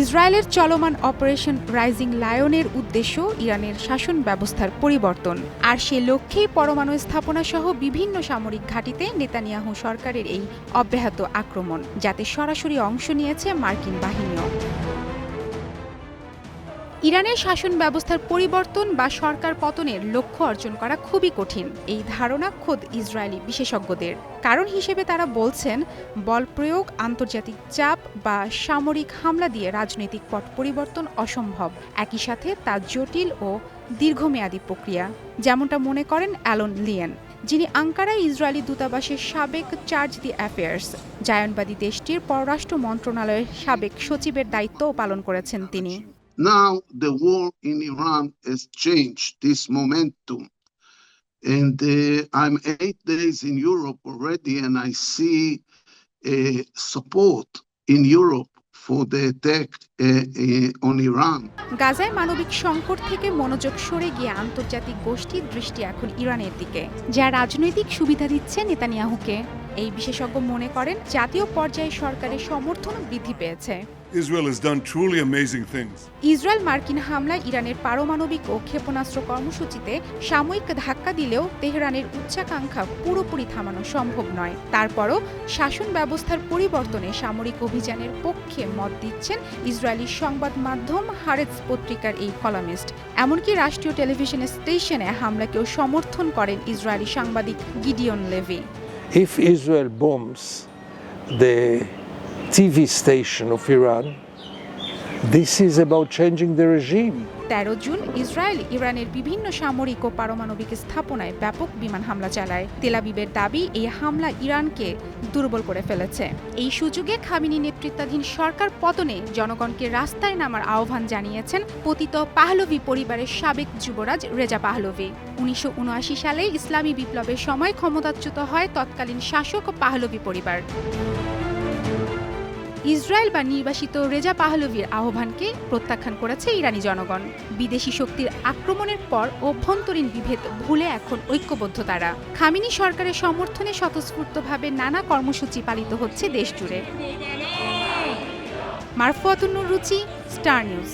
ইসরায়েলের চলমান operation rising লায়নের উদ্দেশ্য ইরানের শাসন ব্যবস্থার পরিবর্তন, আর সে লক্ষ্যেই পরমাণু স্থাপনা সহ বিভিন্ন সামরিক ঘাঁটিতে নেতানিয়াহু সরকারের এই অব্যাহত আক্রমণ, যাতে সরাসরি অংশ নিয়েছে মার্কিন বাহিনীও। ইরানের শাসন ব্যবস্থার পরিবর্তন বা সরকার পতনের লক্ষ্য অর্জন করা খুবই কঠিন, এই ধারণা খোদ ইসরায়েলি বিশেষজ্ঞদের। কারণ হিসেবে তারা বলছেন, বল প্রয়োগ, আন্তর্জাতিক চাপ বা সামরিক হামলা দিয়ে রাজনৈতিক পট পরিবর্তন অসম্ভব। একই সাথে তা জটিল ও দীর্ঘমেয়াদী প্রক্রিয়া, যেমনটা মনে করেন অ্যালন লিয়েন, যিনি আঙ্কারায় ইসরায়েলি দূতাবাসের সাবেক চার্জ দি অ্যাফেয়ার্স, জায়নবাদী দেশটির পররাষ্ট্র মন্ত্রণালয়ের সাবেক সচিবের দায়িত্বও পালন করেছেন তিনি। Now the war in Iran has changed this momentum, and I'm 8 days in Europe already, and I see support in Europe for the attack on Iran. গাজায় মানবিক সংকট থেকে মনোযোগ সরে গিয়ে আন্তর্জাতিক গোষ্ঠীর দৃষ্টি এখন ইরানের দিকে, যা রাজনৈতিক সুবিধা দিচ্ছে নেতানিয়াহুকে। এই বিশেষজ্ঞ মনে করেন, জাতীয় পর্যায়ে সরকারের সমর্থন বৃদ্ধি পেয়েছে। Israel has done truly amazing things. Israel মার্কিন হামলায় ইরানের পারমাণবিক ও ক্ষেপণাস্ত্র কর্মসূচিতে সাময়িক ধাক্কা দিলেও তেহরানের উচ্চাকাঙ্ক্ষা পুরোপুরি থামানো সম্ভব নয়। তারপরও শাসন ব্যবস্থার পরিবর্তনে সামরিক অভিযানের পক্ষে মত দিচ্ছেন ইসরায়েলি সংবাদ মাধ্যম হারেটজ পত্রিকার এই কলামিস্ট। এমনকি রাষ্ট্রীয় টেলিভিশন স্টেশনে হামলাকেও সমর্থন করেন ইসরায়েলি সাংবাদিক Gideon Levy. If Israel bombs the TV station of Iran, this is about changing the regime. 13 June Israel ইরানের বিভিন্ন সামরিক ও পারমাণবিক স্থাপনায় ব্যাপক বিমান হামলা চালায়। তেল আবিবের দাবি, এই হামলা ইরানকে দুর্বল করে ফেলেছে। এই সুযোগে খামেনি নেতৃত্বাধীন সরকার পতনে জনগণকে রাস্তায় নামার আহ্বান জানিয়েছেন পতিত পাহলভি পরিবারের সাবেক যুবরাজ রেজা পাহলভি। 1979 সালে ইসলামী বিপ্লবের সময় ক্ষমতাচ্যুত হয় তৎকালীন শাসক পাহলভি পরিবার। ইসরায়েল বা নির্বাসিত রেজা পাহলভির আহ্বানকে প্রত্যাখ্যান করেছে ইরানি জনগণ। বিদেশি শক্তির আক্রমণের পর অভ্যন্তরীণ বিভেদ ভুলে এখন ঐক্যবদ্ধ তারা। খামেনি সরকারের সমর্থনে স্বতঃস্ফূর্তভাবে নানা কর্মসূচি পালিত হচ্ছে দেশ জুড়ে। মারফুয়াতুন নুর রুচি, স্টার নিউজ।